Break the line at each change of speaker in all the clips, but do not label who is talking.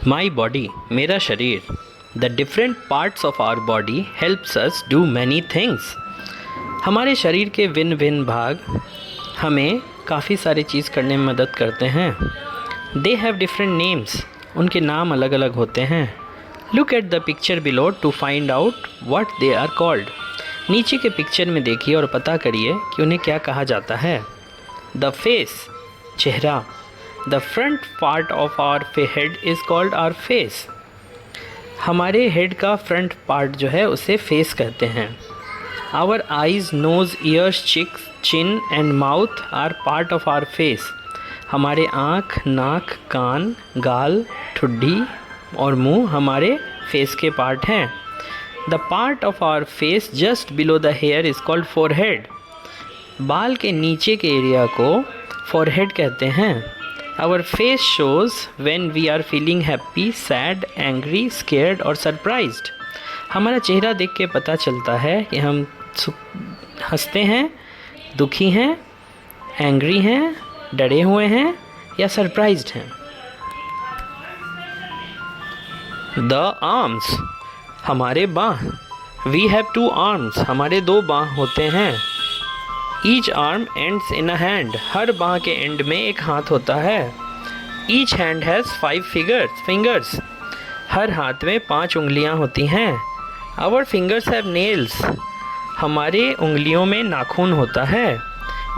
माई body, मेरा शरीर. The different parts of our body helps us do many things. हमारे शरीर के भिन्न भिन्न भाग हमें काफ़ी सारी चीज़ करने में मदद करते हैं. दे हैव डिफरेंट नेम्स, उनके नाम अलग अलग होते हैं. Look at the picture below to find out what they are called. नीचे के पिक्चर में देखिए और पता करिए कि उन्हें क्या कहा जाता है. द फेस, चेहरा. The front part of our head is called our face. हमारे हेड का फ्रंट पार्ट जो है उसे फेस कहते हैं. Our eyes, nose, ears, cheeks, chin and mouth are part of our face. हमारे आँख, नाक, कान, गाल, ठुड्डी और मुंह हमारे फेस के पार्ट हैं. The part of our face just below the hair is called forehead. बाल के नीचे के एरिया को फोरहेड कहते हैं. Our face shows when we are feeling happy, sad, angry, scared और सरप्राइज्ड. हमारा चेहरा देख के पता चलता है कि हम हंसते हैं, दुखी हैं, एंग्री हैं, डरे हुए हैं या सरप्राइज्ड हैं. द आर्म्स, हमारे बाँह. वी हैव 2 आर्म्स, हमारे 2 बाँह होते हैं. Each arm ends in a hand, हर बाँह के एंड में एक हाथ होता है. ईच हैंड हैज़ 5 फिंगर्स, हर हाथ में 5 उंगलियाँ होती हैं. आवर फिंगर्स हैव नेल्स, हमारे उंगलियों में नाखून होता है.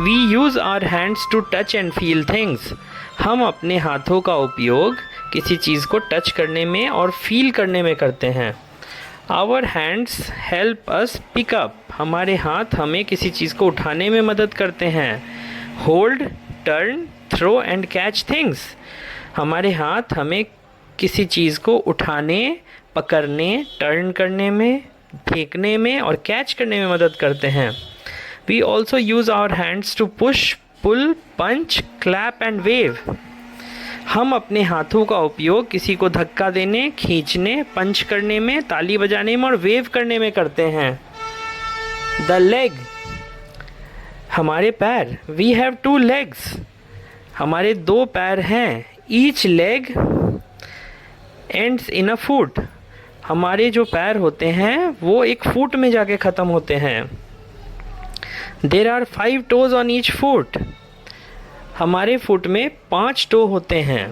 We use our hands to touch and feel things, हम अपने हाथों का उपयोग किसी चीज़ को टच करने में और फील करने में करते हैं. Our hands help us pick up, हमारे हाथ हमें किसी चीज़ को उठाने में मदद करते हैं. Hold, turn, throw and catch things, हमारे हाथ हमें किसी चीज़ को उठाने, पकड़ने, टर्न करने में, फेंकने में और कैच करने में मदद करते हैं. We also use our hands to push, pull, punch, clap and wave, हम अपने हाथों का उपयोग किसी को धक्का देने, खींचने, पंच करने में, ताली बजाने में और वेव करने में करते हैं. द लेग, हमारे पैर. वी हैव 2 लेग्स, हमारे 2 पैर हैं. Each leg ends in a foot, हमारे जो पैर होते हैं वो एक फुट में जाके ख़त्म होते हैं. There are 5 toes on each foot, हमारे फुट में 5 टो होते हैं.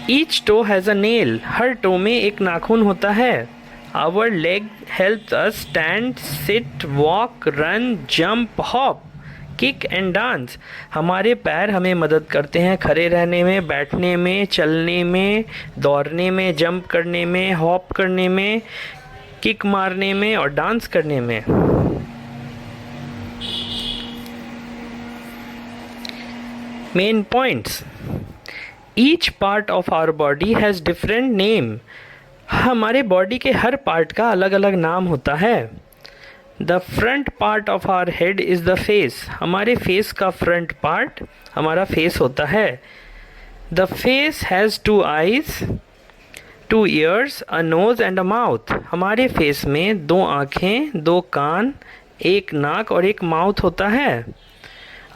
Each toe has a nail, हर टो में एक नाखून होता है. Our leg helps us stand, sit, walk, run, jump, hop, kick and dance, हमारे पैर हमें मदद करते हैं खड़े रहने में, बैठने में, चलने में, दौड़ने में, जंप करने में, हॉप करने में, किक मारने में और डांस करने में. Main points. Each part of our body has different name, हमारे बॉडी के हर पार्ट का अलग अलग नाम होता है. The front part of our head is the face, हमारे फेस का फ्रंट पार्ट हमारा फेस होता है. The face has 2 eyes, 2 ears, a nose and a mouth, हमारे फेस में 2 आँखें, 2 कान, 1 नाक और 1 माउथ होता है.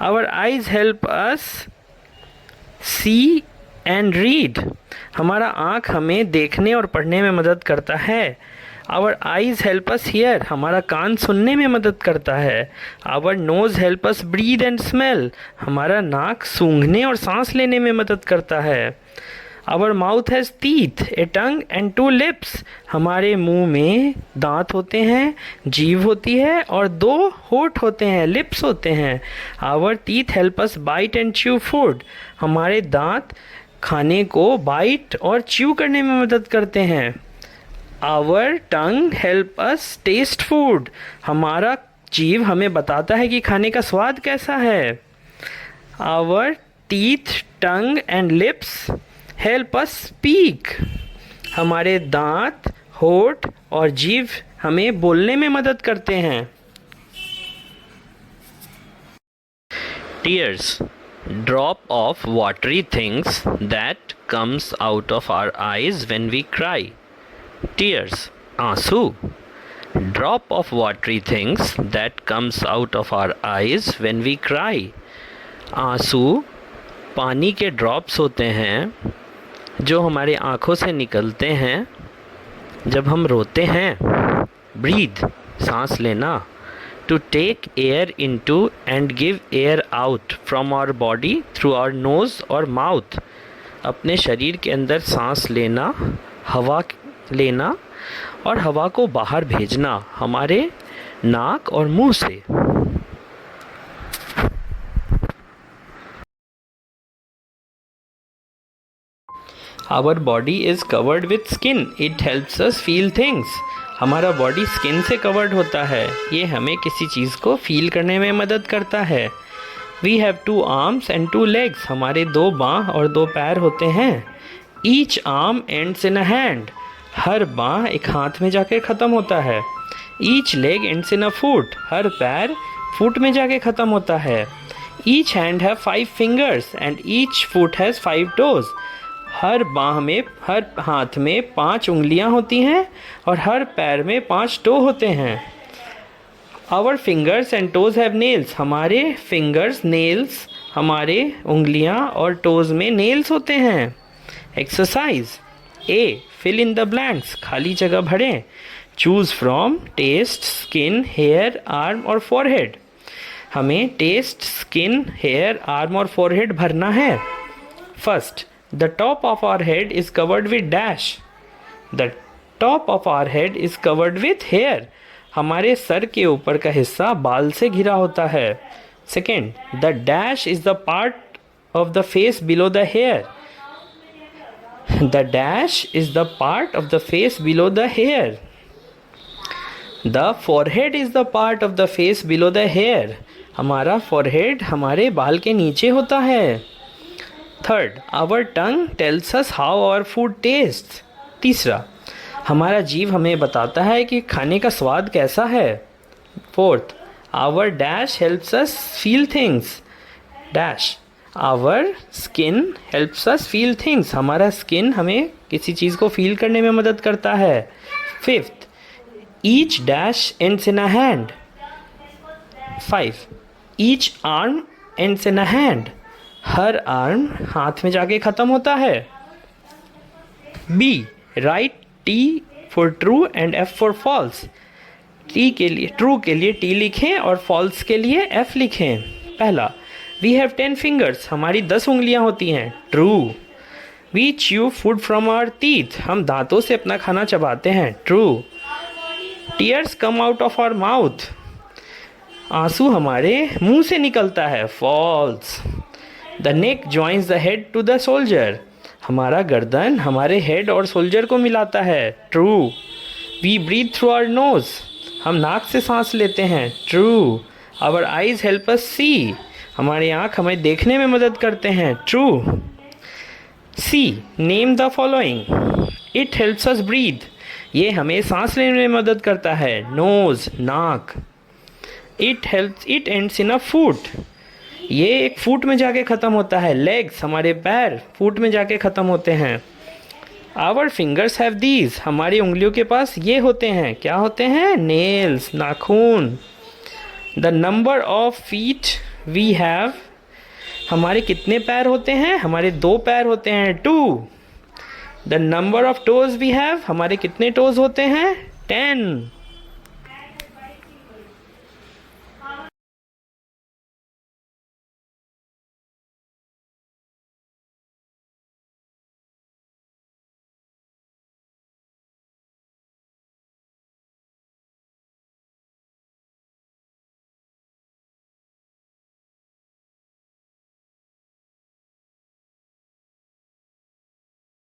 Our eyes help us see and read, हमारा आँख हमें देखने और पढ़ने में मदद करता है. Our eyes help us hear, हमारा कान सुनने में मदद करता है. Our nose help us breathe and smell, हमारा नाक सूंघने और सांस लेने में मदद करता है. Our mouth has teeth, a tongue and 2 lips, हमारे मुंह में दांत होते हैं, जीभ होती है और 2 होंठ होते हैं, लिप्स होते हैं. Our teeth help us bite and chew food, हमारे दांत खाने को बाइट और च्यू करने में मदद करते हैं. Our tongue help us taste food, हमारा जीभ हमें बताता है कि खाने का स्वाद कैसा है. Our teeth, tongue and lips help us speak, हमारे दांत, होठ और जीभ हमें बोलने में मदद करते हैं. Tears, drop of watery things that comes out of our eyes when we cry. Tears, आंसू. Drop of watery things that comes out of our eyes when we cry. आंसू पानी के ड्रॉप्स होते हैं जो हमारे आँखों से निकलते हैं जब हम रोते हैं। ब्रीथ, सांस लेना। To take air into and give air out from our body through our nose और माउथ। अपने शरीर के अंदर सांस लेना, हवा लेना और हवा को बाहर भेजना हमारे नाक और मुंह से। Our body is covered with skin. It helps us feel things. हमारा बॉडी स्किन से कवर्ड होता है, ये हमें किसी चीज़ को फील करने में मदद करता है। We have 2 arms and 2 legs. हमारे 2 बाँह और 2 पैर होते हैं। Each arm ends in a hand. हर बाँह एक हाथ में जाके ख़त्म होता है। Each leg ends in a foot. हर पैर फुट में जाके ख़त्म होता है। Each hand have 5 fingers and each foot has 5 toes. हर बाँह में, हर हाथ में 5 उंगलियां होती हैं और हर पैर में 5 टो होते हैं। Our fingers and toes have nails. हमारे fingers, nails, हमारे उंगलियां और toes में nails होते हैं। Exercise A. Fill in the blanks. खाली जगह भरें। Choose from taste, skin, hair, arm और forehead. हमें taste, skin, hair, arm और forehead भरना है। First, the top of our head is covered with dash. The top of our head is covered with hair. हमारे sir के ऊपर का हिस्सा बाल से घिरा होता है। Second, the dash is the part of the face below the hair. The dash is the part of the face below the hair. The forehead is the part of the face below the hair. हमारा forehead हमारे बाल के नीचे होता है। Third, our tongue tells us how our food tastes. तीसरा, हमारा जीभ हमें बताता है कि खाने का स्वाद कैसा है। Fourth, our dash helps us feel things. Dash, our skin helps us feel things. हमारा skin हमें किसी चीज़ को फील करने में मदद करता है। Fifth, each dash ends in a hand. 5, each arm ends in a hand. हर आर्म हाथ में जाके ख़त्म होता है। B. Write T for true and F for false. T के लिए, ट्रू के लिए T लिखें और फॉल्स के लिए F लिखें। पहला, वी हैव 10 फिंगर्स। हमारी 10 उंगलियां होती हैं। True. We chew food from our teeth. हम दांतों से अपना खाना चबाते हैं। True. Tears come out of our mouth. आंसू हमारे मुंह से निकलता है। False. The neck joins the head to the shoulder. हमारा गर्दन हमारे हेड और सोल्जर को मिलाता है। True. We breathe through our nose. हम नाक से सांस लेते हैं। True. Our eyes help us see. हमारी आँख हमें देखने में मदद करते हैं। True. C. Name the following. It helps us breathe. ये हमें सांस लेने में मदद करता है। नोज, नाक। It ends in a foot. ये एक फुट में जाके ख़त्म होता है। लेग्स, हमारे पैर फुट में जाके ख़त्म होते हैं। Our fingers have these. हमारी उंगलियों के पास ये होते हैं। क्या होते हैं? नेल्स, नाखून। The number of feet we have. हमारे कितने पैर होते हैं? हमारे 2 पैर होते हैं। 2. The number of toes we have. हमारे कितने टोज होते हैं? 10.